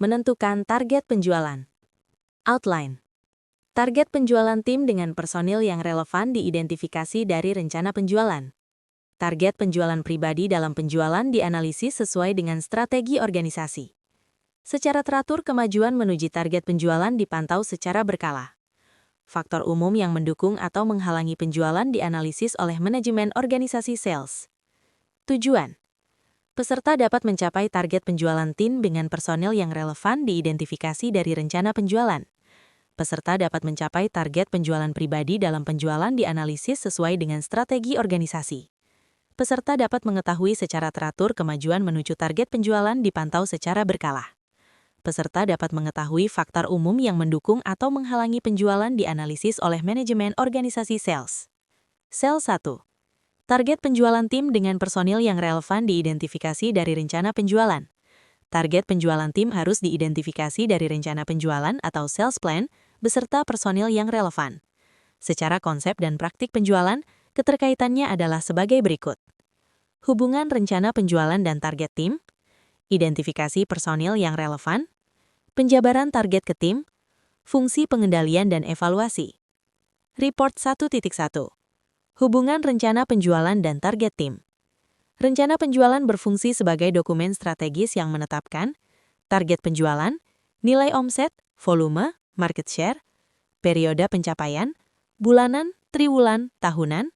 Menentukan target penjualan. Outline. Target penjualan tim dengan personil yang relevan diidentifikasi dari rencana penjualan. Target penjualan pribadi dalam penjualan dianalisis sesuai dengan strategi organisasi. Secara teratur, kemajuan menuju target penjualan dipantau secara berkala. Faktor umum yang mendukung atau menghalangi penjualan dianalisis oleh manajemen organisasi sales. Tujuan. Peserta dapat mencapai target penjualan tim dengan personil yang relevan diidentifikasi dari rencana penjualan. Peserta dapat mencapai target penjualan pribadi dalam penjualan dianalisis sesuai dengan strategi organisasi. Peserta dapat mengetahui secara teratur kemajuan menuju target penjualan dipantau secara berkala. Peserta dapat mengetahui faktor umum yang mendukung atau menghalangi penjualan dianalisis oleh manajemen organisasi sales. Sales 1. Target penjualan tim dengan personil yang relevan diidentifikasi dari rencana penjualan. Target penjualan tim harus diidentifikasi dari rencana penjualan atau sales plan beserta personil yang relevan. Secara konsep dan praktik penjualan, keterkaitannya adalah sebagai berikut. Hubungan rencana penjualan dan target tim, identifikasi personil yang relevan, penjabaran target ke tim, fungsi pengendalian dan evaluasi. Report 1.1. Hubungan rencana penjualan dan target tim. Rencana penjualan berfungsi sebagai dokumen strategis yang menetapkan target penjualan, nilai omset, volume, market share, periode pencapaian, bulanan, triwulan, tahunan,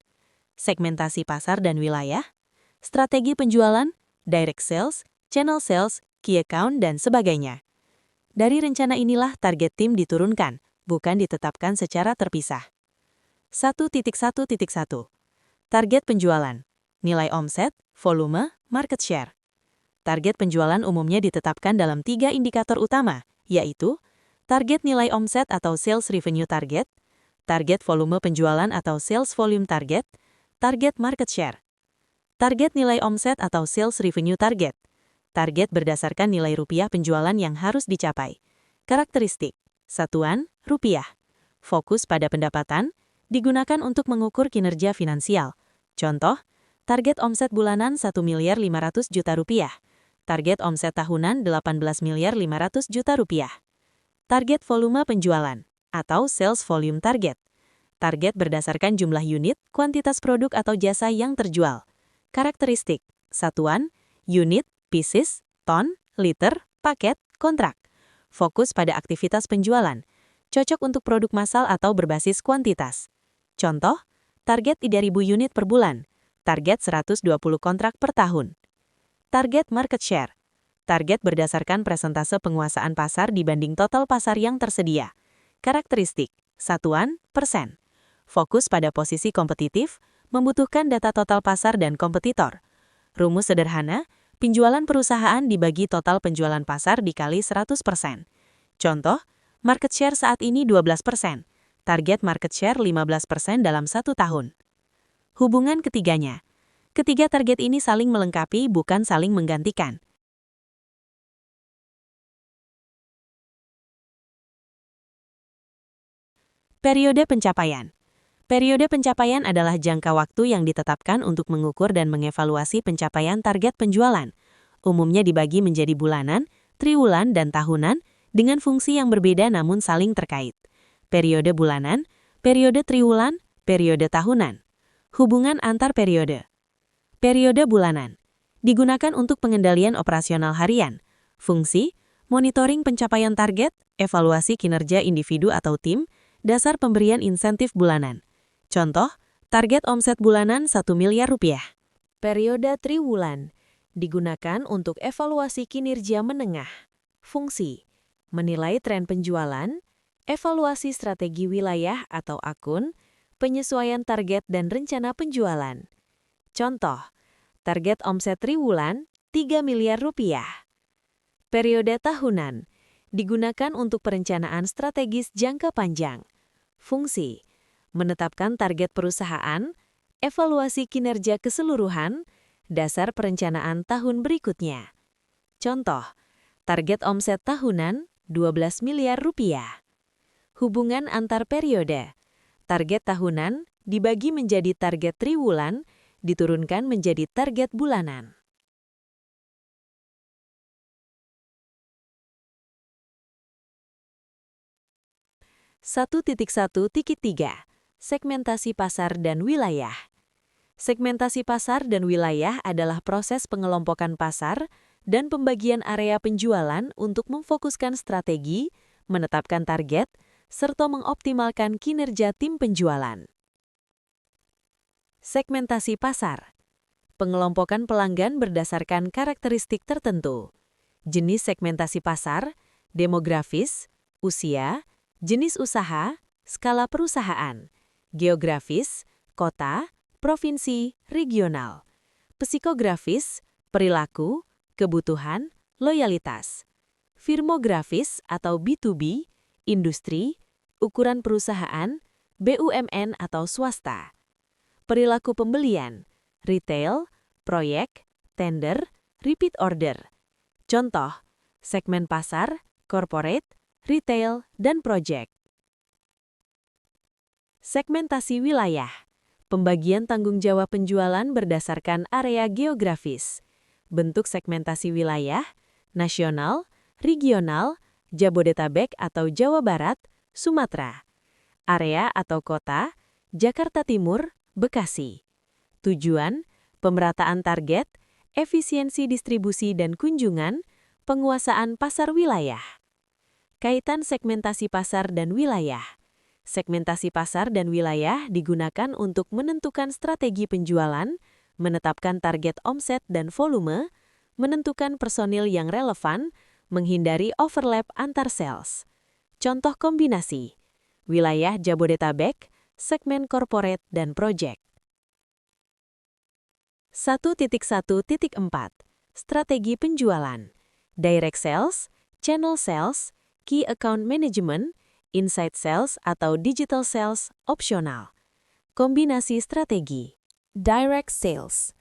segmentasi pasar dan wilayah, strategi penjualan, direct sales, channel sales, key account, dan sebagainya. Dari rencana inilah target tim diturunkan, bukan ditetapkan secara terpisah. 1.1.1. Target penjualan, nilai omset, volume, market share. Target penjualan umumnya ditetapkan dalam 3 indikator utama, yaitu target nilai omset atau sales revenue target, target volume penjualan atau sales volume target, target market share. Target nilai omset atau sales revenue target. Target berdasarkan nilai rupiah penjualan yang harus dicapai. Karakteristik. Satuan, rupiah. Fokus pada pendapatan, digunakan untuk mengukur kinerja finansial. Contoh, target omset bulanan 1.500.000.000 rupiah. Target omset tahunan 18.500.000.000 rupiah. Target volume penjualan, atau sales volume target. Target berdasarkan jumlah unit, kuantitas produk atau jasa yang terjual. Karakteristik. Satuan, unit, pieces, ton, liter, paket, kontrak. Fokus pada aktivitas penjualan. Cocok untuk produk massal atau berbasis kuantitas. Contoh, target 3.000 unit per bulan. Target 120 kontrak per tahun. Target market share. Target berdasarkan persentase penguasaan pasar dibanding total pasar yang tersedia. Karakteristik. Satuan, persen. Fokus pada posisi kompetitif, membutuhkan data total pasar dan kompetitor. Rumus sederhana, penjualan perusahaan dibagi total penjualan pasar dikali 100%. Contoh, market share saat ini 12%. Target market share 15% dalam 1 tahun. Hubungan ketiganya. Ketiga target ini saling melengkapi, bukan saling menggantikan. Periode pencapaian. Periode pencapaian adalah jangka waktu yang ditetapkan untuk mengukur dan mengevaluasi pencapaian target penjualan. Umumnya dibagi menjadi bulanan, triwulan, dan tahunan, dengan fungsi yang berbeda namun saling terkait. Periode bulanan, periode triwulan, periode tahunan. Hubungan antar periode. Periode bulanan. Digunakan untuk pengendalian operasional harian. Fungsi, monitoring pencapaian target, evaluasi kinerja individu atau tim, dasar pemberian insentif bulanan. Contoh, target omset bulanan 1 miliar rupiah. Periode triwulan. Digunakan untuk evaluasi kinerja menengah. Fungsi, menilai tren penjualan, evaluasi strategi wilayah atau akun, penyesuaian target dan rencana penjualan. Contoh, target omset triwulan 3 miliar rupiah. Periode tahunan. Digunakan untuk perencanaan strategis jangka panjang. Fungsi, menetapkan target perusahaan, evaluasi kinerja keseluruhan, dasar perencanaan tahun berikutnya. Contoh, target omset tahunan 12 miliar rupiah. Hubungan antar periode. Target tahunan dibagi menjadi target triwulan, diturunkan menjadi target bulanan. 1.1.3 Segmentasi pasar dan wilayah. Segmentasi pasar dan wilayah adalah proses pengelompokan pasar dan pembagian area penjualan untuk memfokuskan strategi, menetapkan target, serta mengoptimalkan kinerja tim penjualan. Segmentasi pasar. Pengelompokan pelanggan berdasarkan karakteristik tertentu. Jenis segmentasi pasar, demografis, usia, jenis usaha, skala perusahaan, geografis, kota, provinsi, regional, psikografis, perilaku, kebutuhan, loyalitas, firmografis atau B2B, industri, ukuran perusahaan, BUMN atau swasta, perilaku pembelian, retail, proyek, tender, repeat order. Contoh, segmen pasar, corporate, retail, dan project. Segmentasi wilayah. Pembagian tanggung jawab penjualan berdasarkan area geografis. Bentuk segmentasi wilayah, nasional, regional, Jabodetabek atau Jawa Barat, Sumatera. Area atau kota, Jakarta Timur, Bekasi. Tujuan, pemerataan target, efisiensi distribusi dan kunjungan, penguasaan pasar wilayah. Kaitan segmentasi pasar dan wilayah. Segmentasi pasar dan wilayah digunakan untuk menentukan strategi penjualan, menetapkan target omset dan volume, menentukan personil yang relevan, menghindari overlap antar sales. Contoh kombinasi, wilayah Jabodetabek, segmen corporate dan project. 1.1.4 Strategi penjualan. Direct sales, channel sales, key account management, inside sales atau digital sales opsional. Kombinasi strategi. Direct sales.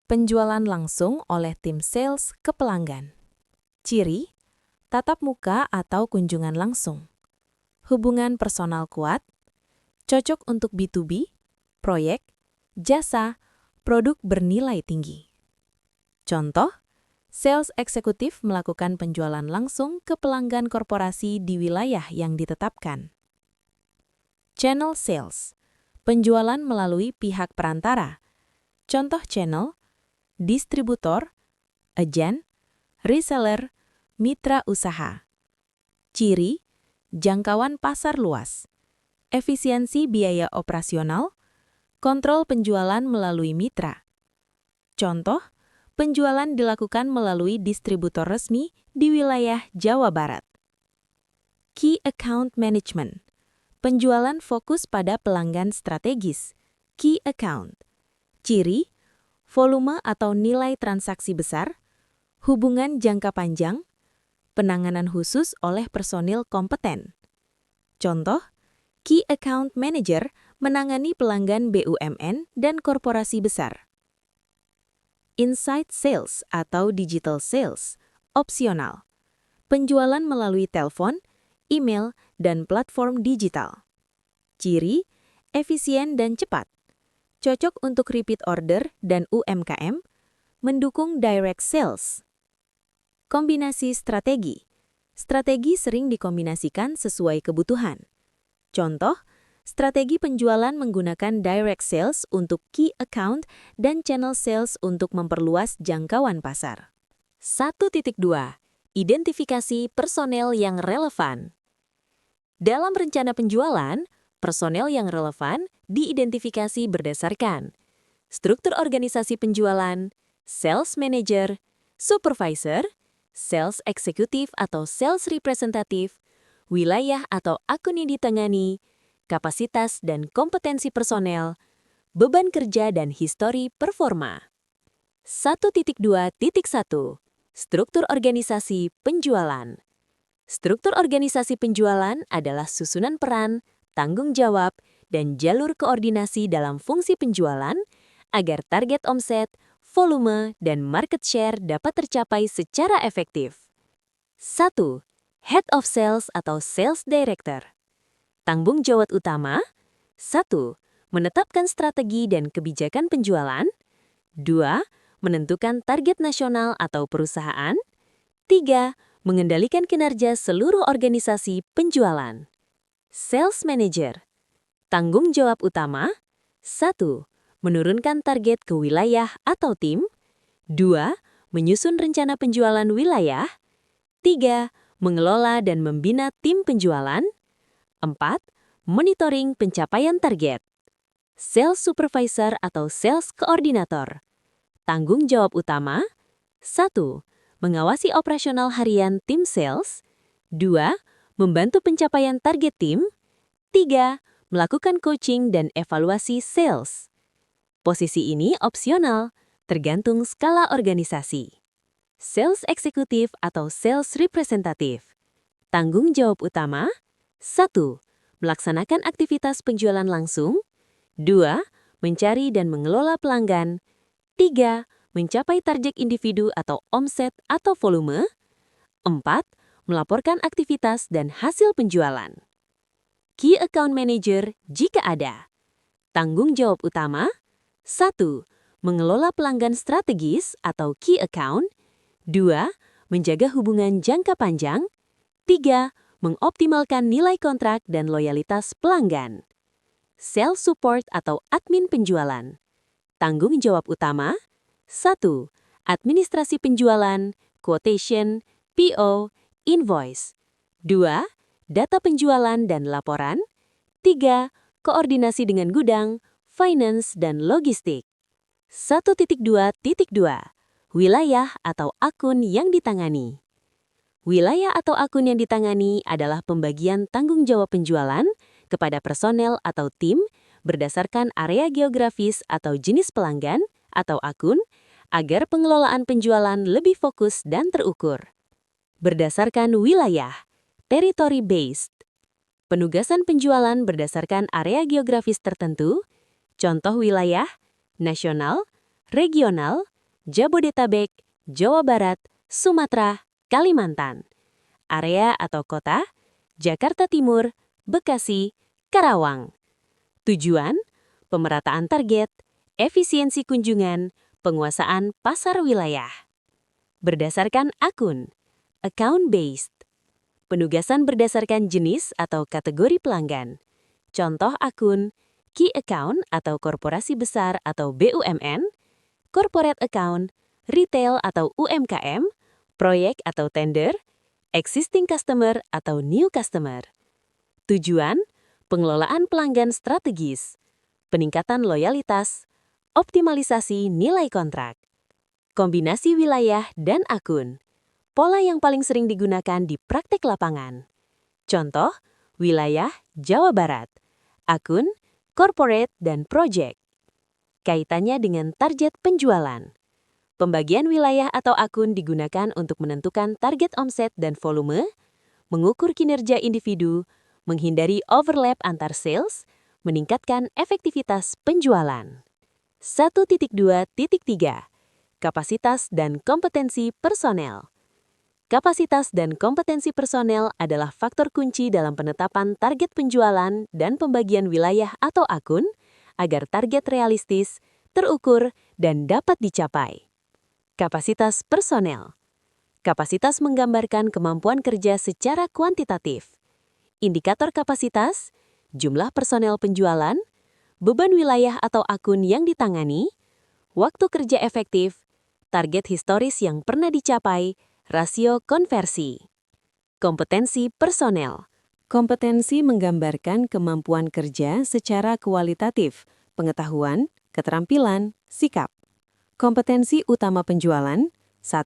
Penjualan langsung oleh tim sales ke pelanggan. Ciri, tatap muka atau kunjungan langsung. Hubungan personal kuat. Cocok untuk B2B, proyek, jasa, produk bernilai tinggi. Contoh, sales eksekutif melakukan penjualan langsung ke pelanggan korporasi di wilayah yang ditetapkan. Channel sales, penjualan melalui pihak perantara. Contoh channel, distributor, agen, reseller, mitra usaha. Ciri, jangkauan pasar luas. Efisiensi biaya operasional, kontrol penjualan melalui mitra. Contoh, penjualan dilakukan melalui distributor resmi di wilayah Jawa Barat. Key Account Management. Penjualan fokus pada pelanggan strategis. Key Account. Ciri, volume atau nilai transaksi besar, hubungan jangka panjang, penanganan khusus oleh personil kompeten. Contoh, Key Account Manager menangani pelanggan BUMN dan korporasi besar. Inside sales atau digital sales, opsional. Penjualan melalui telepon, email, dan platform digital. Ciri, efisien dan cepat. Cocok untuk repeat order dan UMKM, mendukung direct sales. Kombinasi strategi. Strategi sering dikombinasikan sesuai kebutuhan. Contoh, strategi penjualan menggunakan direct sales untuk key account dan channel sales untuk memperluas jangkauan pasar. 1.2. Identifikasi personel yang relevan. Dalam rencana penjualan, personel yang relevan diidentifikasi berdasarkan struktur organisasi penjualan, sales manager, supervisor, sales eksekutif atau sales representative, wilayah atau akun yang ditangani, kapasitas dan kompetensi personel, beban kerja dan histori performa. 1.2.1 Struktur organisasi penjualan. Struktur organisasi penjualan adalah susunan peran, tanggung jawab, dan jalur koordinasi dalam fungsi penjualan agar target omset, volume, dan market share dapat tercapai secara efektif. 1. Head of Sales atau Sales Director. Tanggung jawab utama, 1. Menetapkan strategi dan kebijakan penjualan, 2. Menentukan target nasional atau perusahaan, 3. Mengendalikan kinerja seluruh organisasi penjualan. Sales Manager. Tanggung jawab utama: 1. Menurunkan target ke wilayah atau tim. 2. Menyusun rencana penjualan wilayah. 3. Mengelola dan membina tim penjualan. 4. Monitoring pencapaian target. Sales Supervisor atau Sales Coordinator. Tanggung jawab utama: 1. Mengawasi operasional harian tim sales. 2. Membantu pencapaian target tim. 3. Melakukan coaching dan evaluasi sales. Posisi ini opsional, tergantung skala organisasi. Sales Eksekutif atau Sales Representative. Tanggung jawab utama: 1. Melaksanakan aktivitas penjualan langsung. 2. Mencari dan mengelola pelanggan. 3. Mencapai target individu atau omset atau volume. 4. Melaporkan aktivitas dan hasil penjualan. Key Account Manager jika ada. Tanggung jawab utama: 1. Mengelola pelanggan strategis atau key account. 2. Menjaga hubungan jangka panjang. 3. Mengoptimalkan nilai kontrak dan loyalitas pelanggan. Sales Support atau admin penjualan. Tanggung jawab utama: 1. Administrasi penjualan, quotation, PO, invoice. 2. Data penjualan dan laporan. 3. Koordinasi dengan gudang, finance, dan logistik. 1.2.2 Wilayah atau akun yang ditangani. Wilayah atau akun yang ditangani adalah pembagian tanggung jawab penjualan kepada personel atau tim berdasarkan area geografis atau jenis pelanggan atau akun agar pengelolaan penjualan lebih fokus dan terukur. Berdasarkan wilayah, territory based. Penugasan penjualan berdasarkan area geografis tertentu, contoh wilayah, nasional, regional, Jabodetabek, Jawa Barat, Sumatera, Kalimantan. Area atau kota, Jakarta Timur, Bekasi, Karawang. Tujuan, pemerataan target, efisiensi kunjungan, penguasaan pasar wilayah. Berdasarkan akun, account-based. Penugasan berdasarkan jenis atau kategori pelanggan. Contoh akun, key account atau korporasi besar atau BUMN, corporate account, retail atau UMKM, proyek atau tender, existing customer atau new customer. Tujuan, pengelolaan pelanggan strategis, peningkatan loyalitas, optimalisasi nilai kontrak. Kombinasi wilayah dan akun. Pola yang paling sering digunakan di praktek lapangan. Contoh, wilayah Jawa Barat, akun, corporate, dan project. Kaitannya dengan target penjualan. Pembagian wilayah atau akun digunakan untuk menentukan target omset dan volume, mengukur kinerja individu, menghindari overlap antar sales, meningkatkan efektivitas penjualan. 1.2.3 Kapasitas dan kompetensi personel. Kapasitas dan kompetensi personel adalah faktor kunci dalam penetapan target penjualan dan pembagian wilayah atau akun agar target realistis, terukur, dan dapat dicapai. Kapasitas personel. Kapasitas menggambarkan kemampuan kerja secara kuantitatif. Indikator kapasitas, jumlah personel penjualan, beban wilayah atau akun yang ditangani, waktu kerja efektif, target historis yang pernah dicapai, rasio konversi. Kompetensi personel. Kompetensi menggambarkan kemampuan kerja secara kualitatif, pengetahuan, keterampilan, sikap. Kompetensi utama penjualan: 1.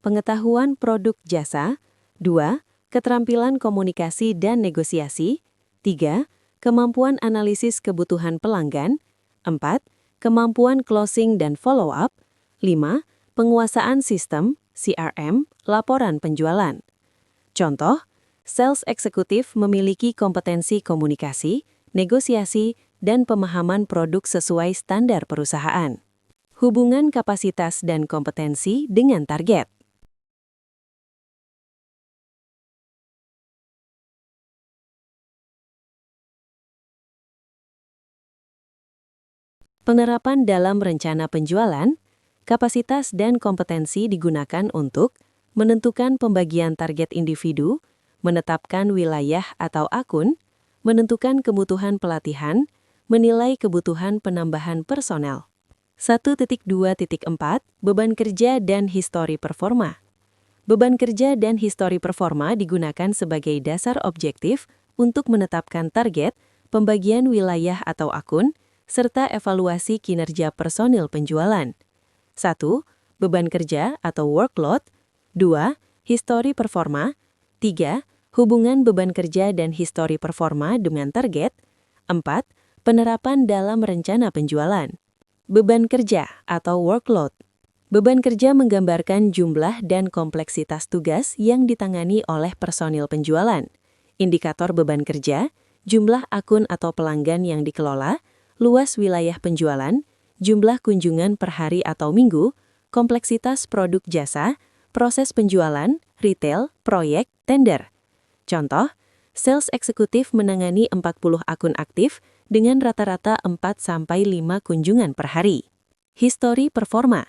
Pengetahuan produk jasa. 2. Keterampilan komunikasi dan negosiasi. 3. Kemampuan analisis kebutuhan pelanggan. 4. Kemampuan closing dan follow-up. 5. Penguasaan sistem, CRM, laporan penjualan. Contoh, sales eksekutif memiliki kompetensi komunikasi, negosiasi, dan pemahaman produk sesuai standar perusahaan. Hubungan kapasitas dan kompetensi dengan target. Penerapan dalam rencana penjualan. Kapasitas dan kompetensi digunakan untuk menentukan pembagian target individu, menetapkan wilayah atau akun, menentukan kebutuhan pelatihan, menilai kebutuhan penambahan personel. 1.2.4 Beban kerja dan histori performa. Beban kerja dan histori performa digunakan sebagai dasar objektif untuk menetapkan target, pembagian wilayah atau akun, serta evaluasi kinerja personil penjualan. 1. Beban kerja atau workload. 2. Histori performa. 3. Hubungan beban kerja dan histori performa dengan target. 4. Penerapan dalam rencana penjualan. Beban kerja atau workload. Beban kerja menggambarkan jumlah dan kompleksitas tugas yang ditangani oleh personil penjualan. Indikator beban kerja, jumlah akun atau pelanggan yang dikelola, luas wilayah penjualan, jumlah kunjungan per hari atau minggu, kompleksitas produk jasa, proses penjualan, retail, proyek, tender. Contoh, sales eksekutif menangani 40 akun aktif dengan rata-rata 4-5 kunjungan per hari. Histori performa.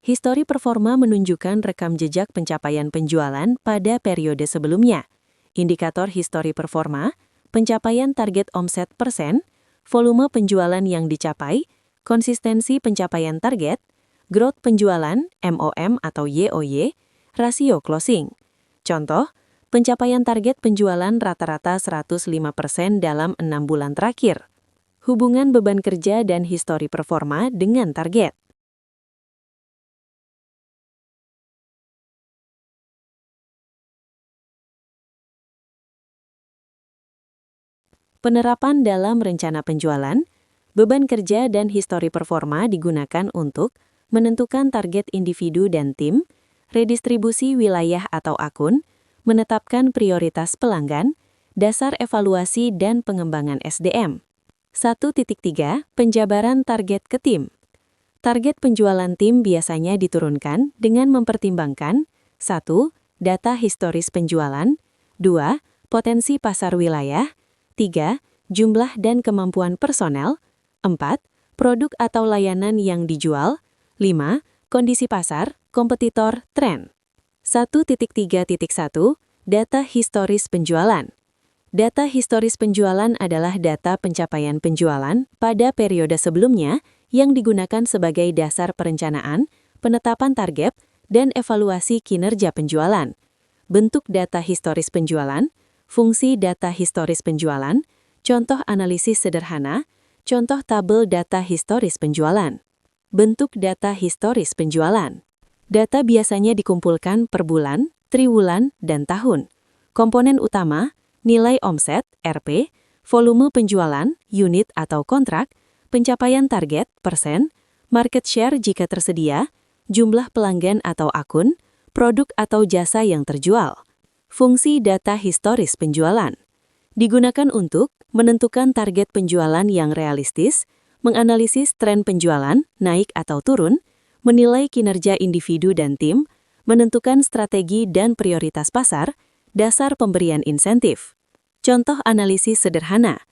Histori performa menunjukkan rekam jejak pencapaian penjualan pada periode sebelumnya. Indikator histori performa, pencapaian target omset persen, volume penjualan yang dicapai, konsistensi pencapaian target, growth penjualan, MOM atau YOY, rasio closing. Contoh, pencapaian target penjualan rata-rata 105% dalam 6 bulan terakhir. Hubungan beban kerja dan histori performa dengan target. Penerapan dalam rencana penjualan, beban kerja dan histori performa digunakan untuk menentukan target individu dan tim, redistribusi wilayah atau akun, menetapkan prioritas pelanggan, dasar evaluasi dan pengembangan SDM. 1.3 Penjabaran target ke tim. Target penjualan tim biasanya diturunkan dengan mempertimbangkan 1. Data historis penjualan, 2. Potensi pasar wilayah, 3. Jumlah dan kemampuan personel, 4. Produk atau layanan yang dijual, 5. Kondisi pasar, kompetitor, tren. 1.3.1 Data historis penjualan. Data historis penjualan adalah data pencapaian penjualan pada periode sebelumnya yang digunakan sebagai dasar perencanaan, penetapan target, dan evaluasi kinerja penjualan. Bentuk data historis penjualan, fungsi data historis penjualan, contoh analisis sederhana, contoh tabel data historis penjualan. Bentuk data historis penjualan. Data biasanya dikumpulkan per bulan, triwulan, dan tahun. Komponen utama, nilai omset, RP, volume penjualan, unit atau kontrak, pencapaian target, persen, market share jika tersedia, jumlah pelanggan atau akun, produk atau jasa yang terjual. Fungsi data historis penjualan. Digunakan untuk menentukan target penjualan yang realistis, menganalisis tren penjualan, naik atau turun, menilai kinerja individu dan tim, menentukan strategi dan prioritas pasar, dasar pemberian insentif. Contoh analisis sederhana.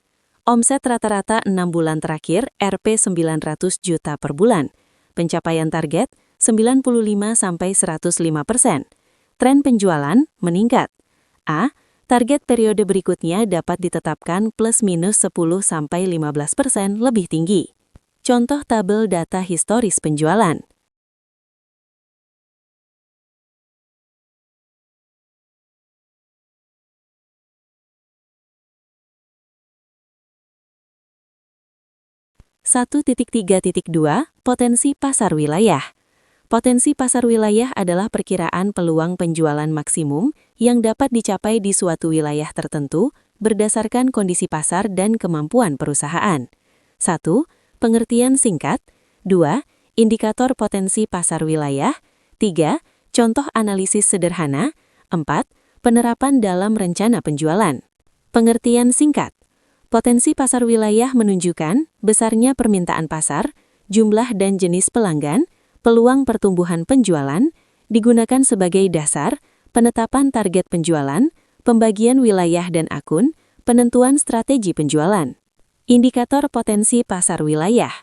Omset rata-rata 6 bulan terakhir Rp 900 juta per bulan. Pencapaian target 95-105%. Tren penjualan meningkat. A. Target periode berikutnya dapat ditetapkan plus minus 10-15% lebih tinggi. Contoh tabel data historis penjualan. Potensi pasar wilayah. Potensi pasar wilayah adalah perkiraan peluang penjualan maksimum yang dapat dicapai di suatu wilayah tertentu berdasarkan kondisi pasar dan kemampuan perusahaan. 1. Pengertian singkat. 2. Indikator potensi pasar wilayah. 3. Contoh analisis sederhana. 4. Penerapan dalam rencana penjualan. Pengertian singkat. Potensi pasar wilayah menunjukkan besarnya permintaan pasar, jumlah dan jenis pelanggan, peluang pertumbuhan penjualan, digunakan sebagai dasar, penetapan target penjualan, pembagian wilayah dan akun, penentuan strategi penjualan. Indikator potensi pasar wilayah.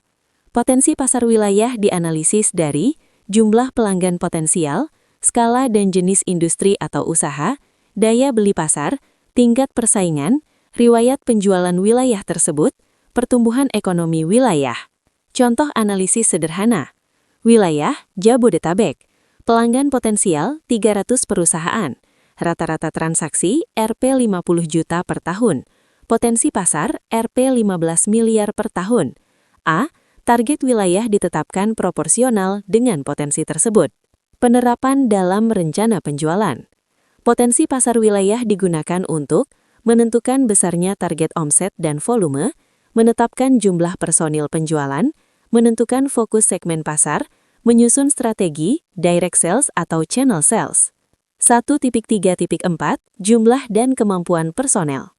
Potensi pasar wilayah dianalisis dari jumlah pelanggan potensial, skala dan jenis industri atau usaha, daya beli pasar, tingkat persaingan, riwayat penjualan wilayah tersebut, pertumbuhan ekonomi wilayah. Contoh analisis sederhana. Wilayah Jabodetabek, pelanggan potensial 300 perusahaan, rata-rata transaksi Rp 50 juta per tahun, potensi pasar Rp 15 miliar per tahun. A. Target wilayah ditetapkan proporsional dengan potensi tersebut. Penerapan dalam rencana penjualan. Potensi pasar wilayah digunakan untuk menentukan besarnya target omset dan volume, menetapkan jumlah personil penjualan, menentukan fokus segmen pasar, menyusun strategi, direct sales atau channel sales. 1.3.4 Jumlah dan kemampuan personel.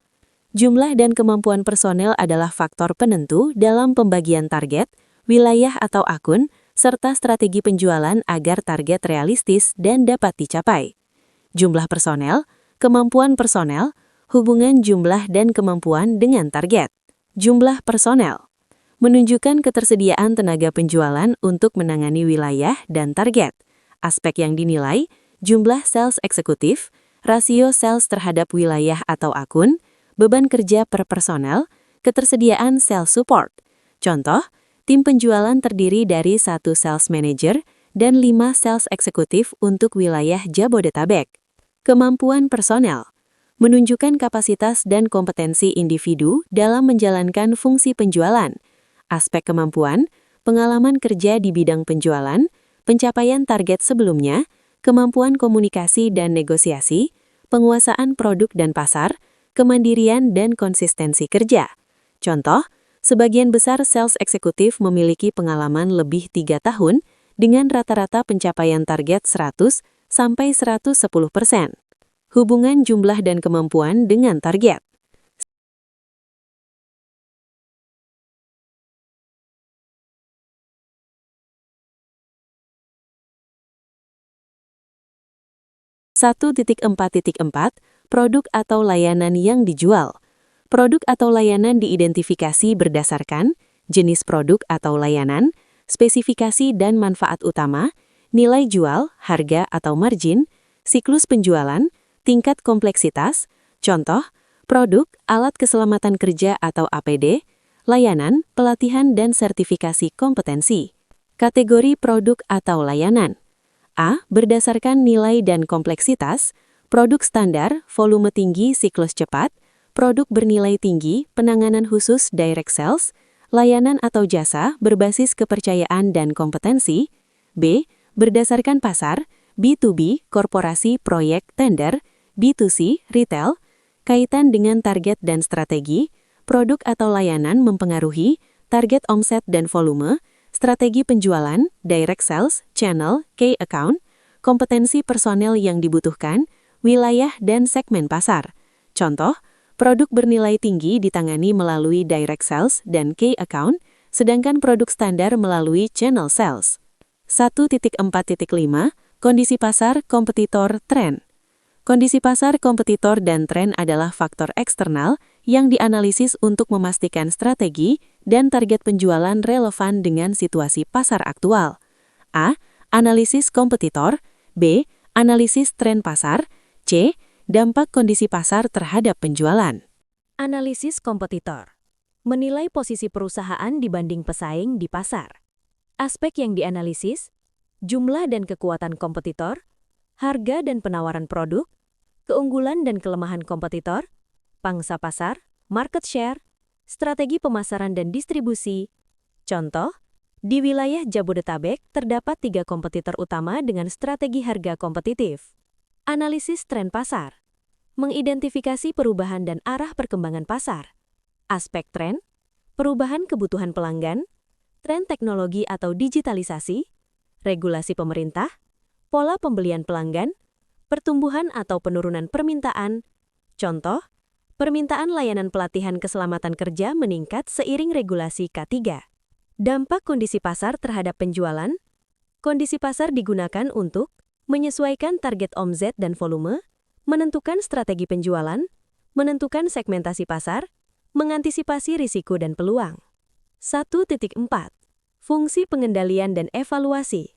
Jumlah dan kemampuan personel adalah faktor penentu dalam pembagian target, wilayah atau akun, serta strategi penjualan agar target realistis dan dapat dicapai. Jumlah personel, kemampuan personel, hubungan jumlah dan kemampuan dengan target. Jumlah personel menunjukkan ketersediaan tenaga penjualan untuk menangani wilayah dan target. Aspek yang dinilai, jumlah sales eksekutif, rasio sales terhadap wilayah atau akun, beban kerja per personel, ketersediaan sales support. Contoh, tim penjualan terdiri dari 1 sales manager dan 5 sales eksekutif untuk wilayah Jabodetabek. Kemampuan personel menunjukkan kapasitas dan kompetensi individu dalam menjalankan fungsi penjualan. Aspek kemampuan, pengalaman kerja di bidang penjualan, pencapaian target sebelumnya, kemampuan komunikasi dan negosiasi, penguasaan produk dan pasar, kemandirian dan konsistensi kerja. Contoh, sebagian besar sales eksekutif memiliki pengalaman lebih 3 tahun dengan rata-rata pencapaian target 100–110%. Hubungan jumlah dan kemampuan dengan target. Produk atau layanan yang dijual. Produk atau layanan diidentifikasi berdasarkan jenis produk atau layanan, spesifikasi dan manfaat utama, nilai jual, harga atau margin, siklus penjualan, tingkat kompleksitas, contoh, produk, alat keselamatan kerja atau APD, layanan, pelatihan dan sertifikasi kompetensi. Kategori produk atau layanan. A. Berdasarkan nilai dan kompleksitas, produk standar, volume tinggi, siklus cepat, produk bernilai tinggi, penanganan khusus direct sales, layanan atau jasa berbasis kepercayaan dan kompetensi. B. Berdasarkan pasar, B2B, korporasi, proyek, tender, B2C, retail, kaitan dengan target dan strategi, produk atau layanan mempengaruhi target omset dan volume, strategi penjualan, direct sales, channel, key account, kompetensi personel yang dibutuhkan, wilayah dan segmen pasar. Contoh, produk bernilai tinggi ditangani melalui direct sales dan key account, sedangkan produk standar melalui channel sales. 1.4.5 Kondisi pasar, kompetitor, tren. Kondisi pasar, kompetitor, dan tren adalah faktor eksternal yang dianalisis untuk memastikan strategi dan target penjualan relevan dengan situasi pasar aktual. A. Analisis kompetitor. B. Analisis tren pasar. C. Dampak kondisi pasar terhadap penjualan. Analisis kompetitor menilai posisi perusahaan dibanding pesaing di pasar. Aspek yang dianalisis, jumlah dan kekuatan kompetitor, harga dan penawaran produk, keunggulan dan kelemahan kompetitor, pangsa pasar, market share, strategi pemasaran dan distribusi. Contoh, di wilayah Jabodetabek terdapat 3 kompetitor utama dengan strategi harga kompetitif. Analisis tren pasar mengidentifikasi perubahan dan arah perkembangan pasar. Aspek tren, perubahan kebutuhan pelanggan, tren teknologi atau digitalisasi, regulasi pemerintah, pola pembelian pelanggan, pertumbuhan atau penurunan permintaan. Contoh, permintaan layanan pelatihan keselamatan kerja meningkat seiring regulasi K3. Dampak kondisi pasar terhadap penjualan. Kondisi pasar digunakan untuk menyesuaikan target omset dan volume, menentukan strategi penjualan, menentukan segmentasi pasar, mengantisipasi risiko dan peluang. 1.4 Fungsi pengendalian dan evaluasi.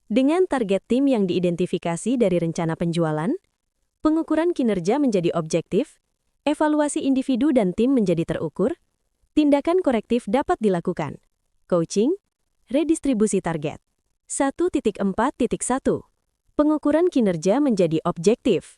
Dengan target tim yang diidentifikasi dari rencana penjualan, pengukuran kinerja menjadi objektif, Evaluasi individu dan tim menjadi terukur. Tindakan korektif dapat dilakukan. Coaching, redistribusi target. 1.4.1. Pengukuran kinerja menjadi objektif.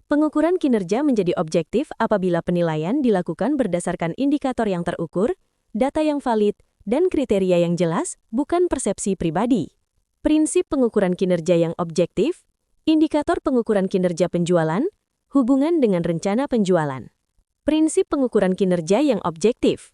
Pengukuran kinerja menjadi objektif apabila penilaian dilakukan berdasarkan indikator yang terukur, data yang valid, dan kriteria yang jelas, bukan persepsi pribadi. Prinsip pengukuran kinerja yang objektif, indikator pengukuran kinerja penjualan, hubungan dengan rencana penjualan. Prinsip pengukuran kinerja yang objektif.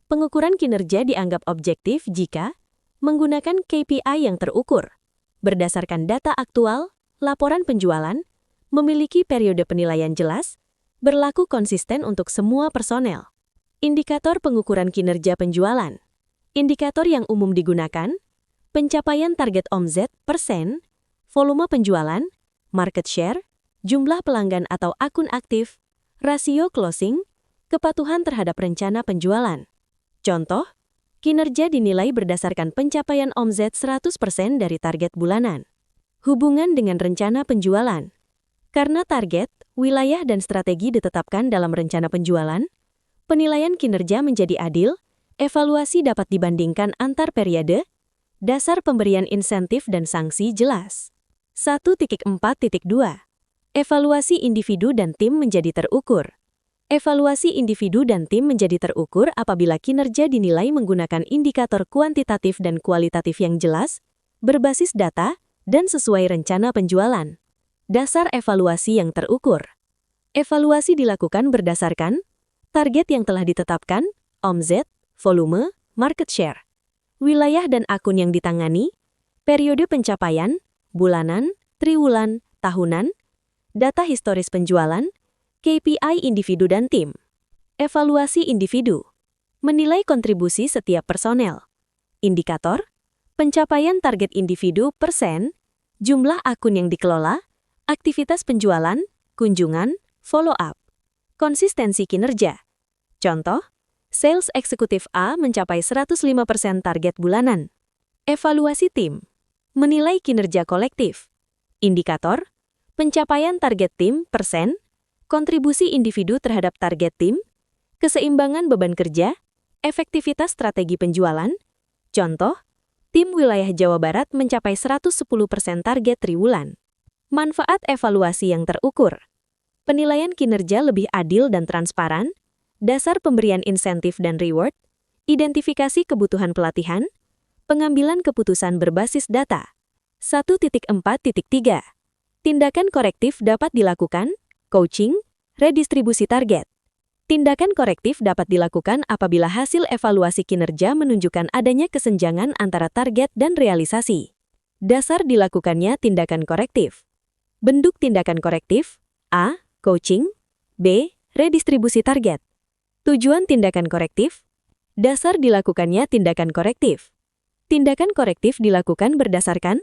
Pengukuran kinerja dianggap objektif jika menggunakan KPI yang terukur, berdasarkan data aktual, laporan penjualan, memiliki periode penilaian jelas, berlaku konsisten untuk semua personel. Indikator pengukuran kinerja penjualan. Indikator yang umum digunakan, pencapaian target omzet %, volume penjualan, market share, jumlah pelanggan atau akun aktif, rasio closing, kepatuhan terhadap rencana penjualan. Contoh, kinerja dinilai berdasarkan pencapaian omzet 100% dari target bulanan. Hubungan dengan rencana penjualan. Karena target, wilayah dan strategi ditetapkan dalam rencana penjualan, penilaian kinerja menjadi adil, evaluasi dapat dibandingkan antar periode, dasar pemberian insentif dan sanksi jelas. 1.4.2. Evaluasi individu dan tim menjadi terukur. Evaluasi individu dan tim menjadi terukur apabila kinerja dinilai menggunakan indikator kuantitatif dan kualitatif yang jelas, berbasis data, dan sesuai rencana penjualan. Dasar evaluasi yang terukur. Evaluasi dilakukan berdasarkan target yang telah ditetapkan, omzet, volume, market share, wilayah dan akun yang ditangani, periode pencapaian, bulanan, triwulan, tahunan, data historis penjualan, KPI individu dan tim. Evaluasi individu. Menilai kontribusi setiap personel. Indikator. Pencapaian target individu %, jumlah akun yang dikelola, aktivitas penjualan, kunjungan, follow-up. Konsistensi kinerja. Contoh, sales eksekutif A mencapai 105% target bulanan. Evaluasi tim. Menilai kinerja kolektif. Indikator. Pencapaian target tim %, kontribusi individu terhadap target tim, keseimbangan beban kerja, efektivitas strategi penjualan. Contoh, tim wilayah Jawa Barat mencapai 110% target triwulan. Manfaat evaluasi yang terukur. Penilaian kinerja lebih adil dan transparan, dasar pemberian insentif dan reward, identifikasi kebutuhan pelatihan, pengambilan keputusan berbasis data. 1.4.3. Tindakan korektif dapat dilakukan. Coaching, redistribusi target. Tindakan korektif dapat dilakukan apabila hasil evaluasi kinerja menunjukkan adanya kesenjangan antara target dan realisasi. Dasar dilakukannya tindakan korektif. Bentuk tindakan korektif. A. Coaching. B. Redistribusi target. Tujuan tindakan korektif. Dasar dilakukannya tindakan korektif. Tindakan korektif dilakukan berdasarkan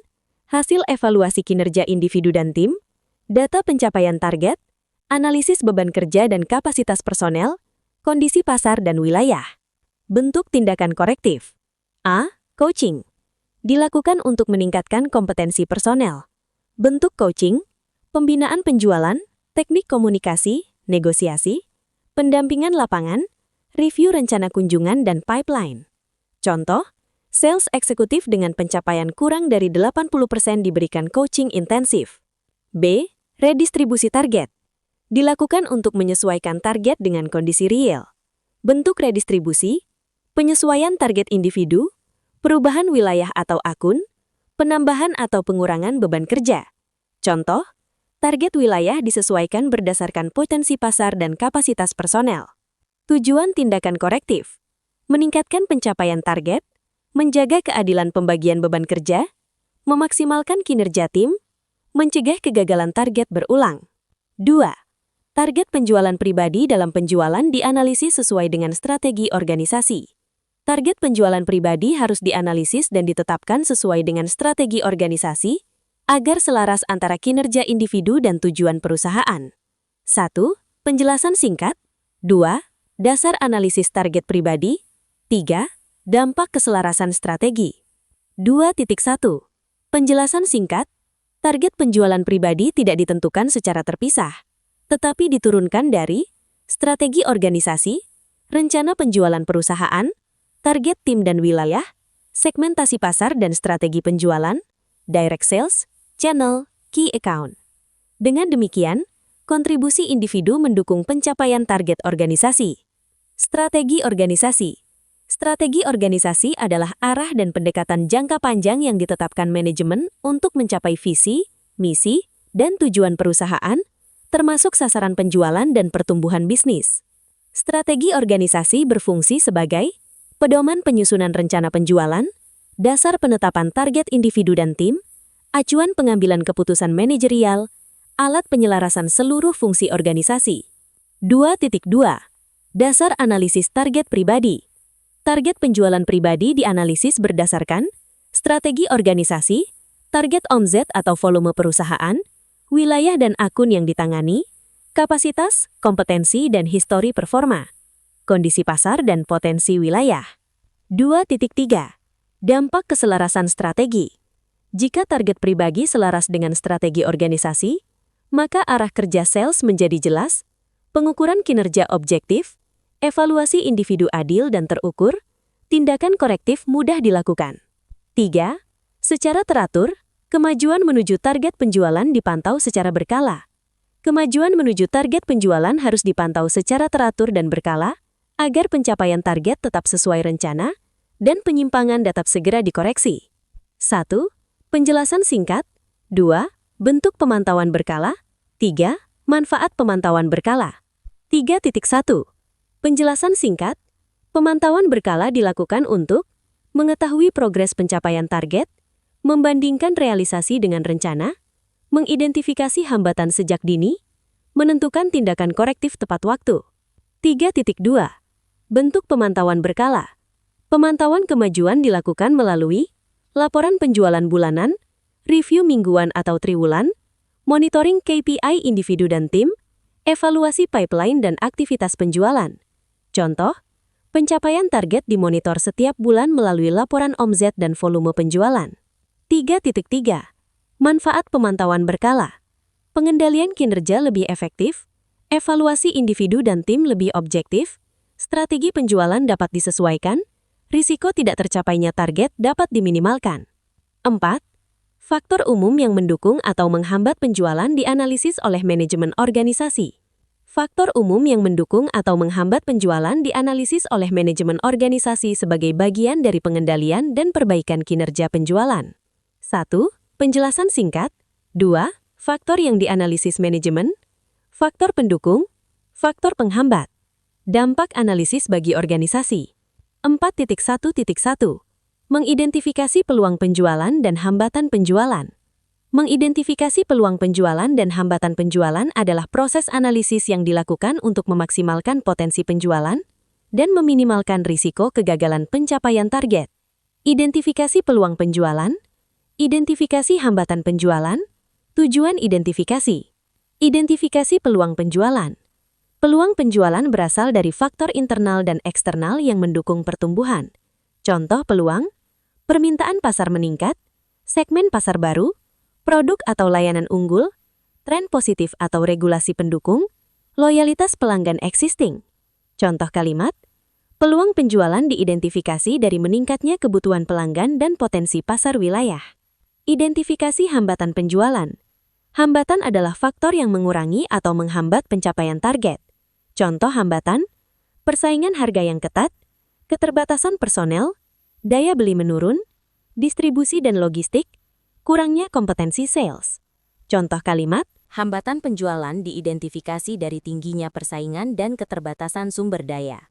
hasil evaluasi kinerja individu dan tim, data pencapaian target, analisis beban kerja dan kapasitas personel, kondisi pasar dan wilayah. Bentuk tindakan korektif. A. Coaching. Dilakukan untuk meningkatkan kompetensi personel. Bentuk coaching, pembinaan penjualan, teknik komunikasi, negosiasi, pendampingan lapangan, review rencana kunjungan dan pipeline. Contoh, sales eksekutif dengan pencapaian kurang dari 80% diberikan coaching intensif. B. Redistribusi target. Dilakukan untuk menyesuaikan target dengan kondisi real. Bentuk redistribusi, penyesuaian target individu, perubahan wilayah atau akun, penambahan atau pengurangan beban kerja. Contoh, target wilayah disesuaikan berdasarkan potensi pasar dan kapasitas personel. Tujuan tindakan korektif, meningkatkan pencapaian target, menjaga keadilan pembagian beban kerja, memaksimalkan kinerja tim, mencegah kegagalan target berulang. 2. Target penjualan pribadi dalam penjualan dianalisis sesuai dengan strategi organisasi. Target penjualan pribadi harus dianalisis dan ditetapkan sesuai dengan strategi organisasi agar selaras antara kinerja individu dan tujuan perusahaan. 1. Penjelasan singkat. 2. Dasar analisis target pribadi. 3. Dampak keselarasan strategi. 2.1. Penjelasan singkat. Target penjualan pribadi tidak ditentukan secara terpisah, tetapi diturunkan dari strategi organisasi, rencana penjualan perusahaan, target tim dan wilayah, segmentasi pasar dan strategi penjualan, direct sales, channel, key account. Dengan demikian, kontribusi individu mendukung pencapaian target organisasi. Strategi organisasi. Strategi organisasi adalah arah dan pendekatan jangka panjang yang ditetapkan manajemen untuk mencapai visi, misi, dan tujuan perusahaan, termasuk sasaran penjualan dan pertumbuhan bisnis. Strategi organisasi berfungsi sebagai pedoman penyusunan rencana penjualan, dasar penetapan target individu dan tim, acuan pengambilan keputusan manajerial, alat penyelarasan seluruh fungsi organisasi. 2.2. Dasar analisis target pribadi. Target penjualan pribadi dianalisis berdasarkan strategi organisasi, target omzet atau volume perusahaan, wilayah dan akun yang ditangani, kapasitas, kompetensi dan histori performa, kondisi pasar dan potensi wilayah. 2.3. Dampak keselarasan strategi. Jika target pribadi selaras dengan strategi organisasi, maka arah kerja sales menjadi jelas, pengukuran kinerja objektif, evaluasi individu adil dan terukur, tindakan korektif mudah dilakukan. 3. Secara teratur, kemajuan menuju target penjualan dipantau secara berkala. Kemajuan menuju target penjualan harus dipantau secara teratur dan berkala, agar pencapaian target tetap sesuai rencana, dan penyimpangan dapat segera dikoreksi. 1. Penjelasan singkat. 2. Bentuk pemantauan berkala. 3. Manfaat pemantauan berkala. 3.1. Penjelasan singkat. Pemantauan berkala dilakukan untuk mengetahui progres pencapaian target, membandingkan realisasi dengan rencana, mengidentifikasi hambatan sejak dini, menentukan tindakan korektif tepat waktu. 3.2. Bentuk pemantauan berkala. Pemantauan kemajuan dilakukan melalui laporan penjualan bulanan, review mingguan atau triwulan, monitoring KPI individu dan tim, evaluasi pipeline dan aktivitas penjualan. Contoh, pencapaian target dimonitor setiap bulan melalui laporan omzet dan volume penjualan. 3.3. Manfaat pemantauan berkala. Pengendalian kinerja lebih efektif, evaluasi individu dan tim lebih objektif, strategi penjualan dapat disesuaikan, risiko tidak tercapainya target dapat diminimalkan. 4. Faktor umum yang mendukung atau menghambat penjualan dianalisis oleh manajemen organisasi. Faktor umum yang mendukung atau menghambat penjualan dianalisis oleh manajemen organisasi sebagai bagian dari pengendalian dan perbaikan kinerja penjualan. 1. Penjelasan singkat. 2. Faktor yang dianalisis manajemen. Faktor pendukung. Faktor penghambat. Dampak analisis bagi organisasi. 4.1.1. Mengidentifikasi peluang penjualan dan hambatan penjualan. Mengidentifikasi peluang penjualan dan hambatan penjualan adalah proses analisis yang dilakukan untuk memaksimalkan potensi penjualan dan meminimalkan risiko kegagalan pencapaian target. Identifikasi peluang penjualan, identifikasi hambatan penjualan, tujuan identifikasi. Identifikasi peluang penjualan. Peluang penjualan berasal dari faktor internal dan eksternal yang mendukung pertumbuhan. Contoh peluang, permintaan pasar meningkat, segmen pasar baru, produk atau layanan unggul, tren positif atau regulasi pendukung, loyalitas pelanggan existing. Contoh kalimat, peluang penjualan diidentifikasi dari meningkatnya kebutuhan pelanggan dan potensi pasar wilayah. Identifikasi hambatan penjualan. Hambatan adalah faktor yang mengurangi atau menghambat pencapaian target. Contoh hambatan, persaingan harga yang ketat, keterbatasan personel, daya beli menurun, distribusi dan logistik, kurangnya kompetensi sales. Contoh kalimat, hambatan penjualan diidentifikasi dari tingginya persaingan dan keterbatasan sumber daya.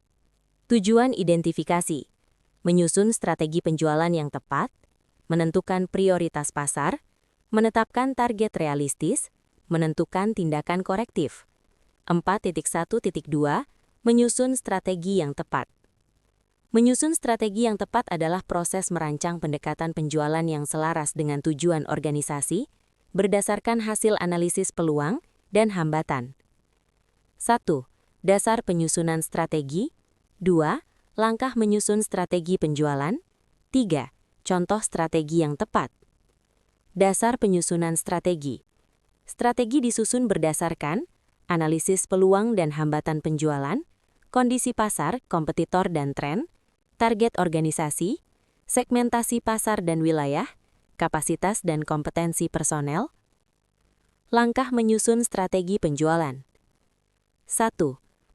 Tujuan identifikasi, menyusun strategi penjualan yang tepat, menentukan prioritas pasar, menetapkan target realistis, menentukan tindakan korektif. 4.1.2. Menyusun strategi yang tepat. Menyusun strategi yang tepat adalah proses merancang pendekatan penjualan yang selaras dengan tujuan organisasi, berdasarkan hasil analisis peluang dan hambatan. 1. Dasar penyusunan strategi. 2. Langkah menyusun strategi penjualan. 3. Contoh strategi yang tepat. Dasar penyusunan strategi. Strategi disusun berdasarkan analisis peluang dan hambatan penjualan, kondisi pasar, kompetitor dan tren, target organisasi, segmentasi pasar dan wilayah, kapasitas dan kompetensi personel. Langkah menyusun strategi penjualan. 1.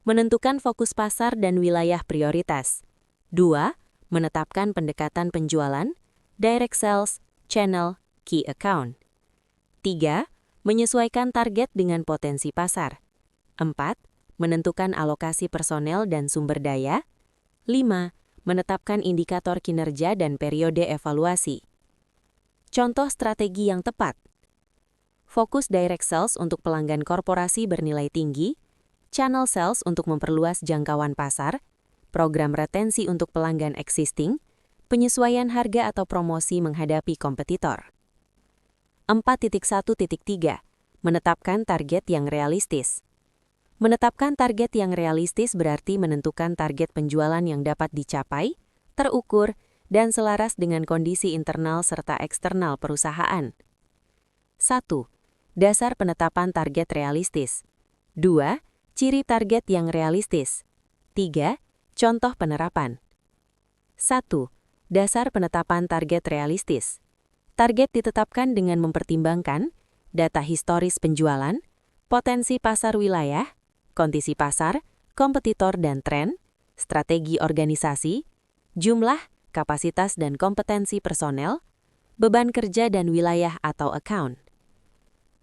Menentukan fokus pasar dan wilayah prioritas. 2. Menetapkan pendekatan penjualan, direct sales, channel, key account. 3. Menyesuaikan target dengan potensi pasar. 4. Menentukan alokasi personel dan sumber daya. 5. Menetapkan indikator kinerja dan periode evaluasi. Contoh strategi yang tepat. Fokus direct sales untuk pelanggan korporasi bernilai tinggi, channel sales untuk memperluas jangkauan pasar, program retensi untuk pelanggan existing, penyesuaian harga atau promosi menghadapi kompetitor. 4.1.3. Menetapkan target yang realistis. Menetapkan target yang realistis berarti menentukan target penjualan yang dapat dicapai, terukur, dan selaras dengan kondisi internal serta eksternal perusahaan. 1. Dasar penetapan target realistis. 2. Ciri target yang realistis. 3. Contoh penerapan. 1. Dasar penetapan target realistis. Target ditetapkan dengan mempertimbangkan data historis penjualan, potensi pasar wilayah, kondisi pasar, kompetitor dan tren, strategi organisasi, jumlah, kapasitas dan kompetensi personel, beban kerja dan wilayah atau account.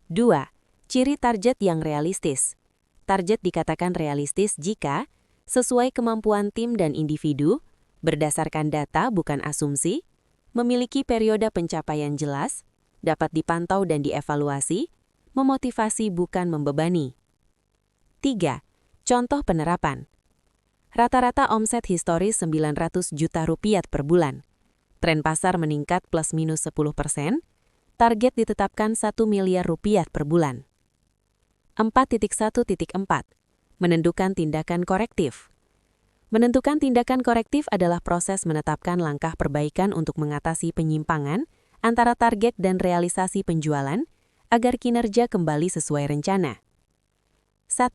2. Ciri target yang realistis. Target dikatakan realistis jika sesuai kemampuan tim dan individu, berdasarkan data bukan asumsi, memiliki periode pencapaian jelas, dapat dipantau dan dievaluasi, memotivasi bukan membebani. 3. Contoh penerapan. Rata-rata omset historis 900 juta rupiah per bulan. Tren pasar meningkat plus minus 10%. Target ditetapkan 1 miliar rupiah per bulan. 4.1.4. Menentukan tindakan korektif. Menentukan tindakan korektif adalah proses menetapkan langkah perbaikan untuk mengatasi penyimpangan antara target dan realisasi penjualan agar kinerja kembali sesuai rencana. 1.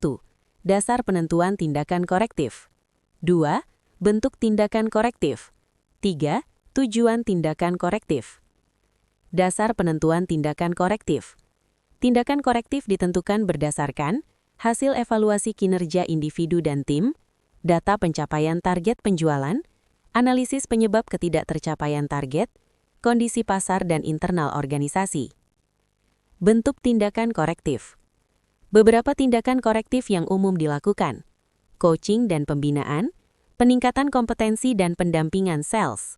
Dasar penentuan tindakan korektif. 2. Bentuk tindakan korektif. 3. Tujuan tindakan korektif. Dasar penentuan tindakan korektif. Tindakan korektif ditentukan berdasarkan hasil evaluasi kinerja individu dan tim, data pencapaian target penjualan, analisis penyebab ketidaktercapaian target, kondisi pasar dan internal organisasi. Bentuk tindakan korektif. Beberapa tindakan korektif yang umum dilakukan: coaching dan pembinaan, peningkatan kompetensi dan pendampingan sales,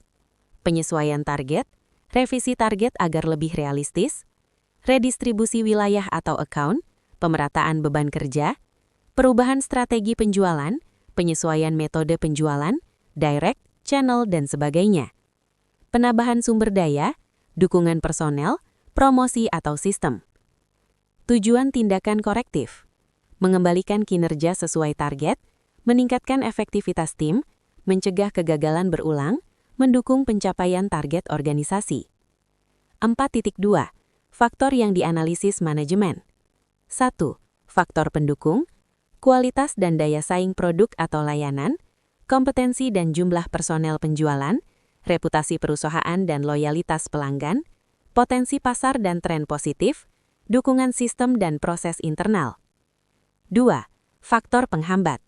penyesuaian target, revisi target agar lebih realistis, redistribusi wilayah atau account, pemerataan beban kerja, perubahan strategi penjualan, penyesuaian metode penjualan, direct, channel, dan sebagainya. Penambahan sumber daya, dukungan personel, promosi atau sistem. Tujuan tindakan korektif: mengembalikan kinerja sesuai target, meningkatkan efektivitas tim, mencegah kegagalan berulang, mendukung pencapaian target organisasi. 4.2. Faktor yang dianalisis manajemen. 1. Faktor pendukung, kualitas dan daya saing produk atau layanan, kompetensi dan jumlah personel penjualan, reputasi perusahaan dan loyalitas pelanggan, potensi pasar dan tren positif, dukungan sistem dan proses internal. 2. Faktor penghambat,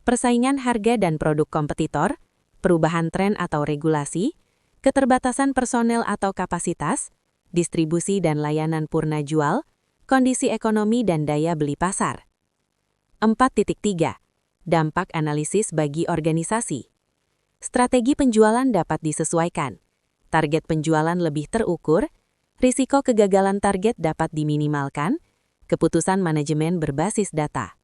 persaingan harga dan produk kompetitor, perubahan tren atau regulasi, keterbatasan personel atau kapasitas, distribusi dan layanan purna jual, kondisi ekonomi dan daya beli pasar. 4.3. Dampak analisis bagi organisasi. Strategi penjualan dapat disesuaikan. Target penjualan lebih terukur, risiko kegagalan target dapat diminimalkan, keputusan manajemen berbasis data.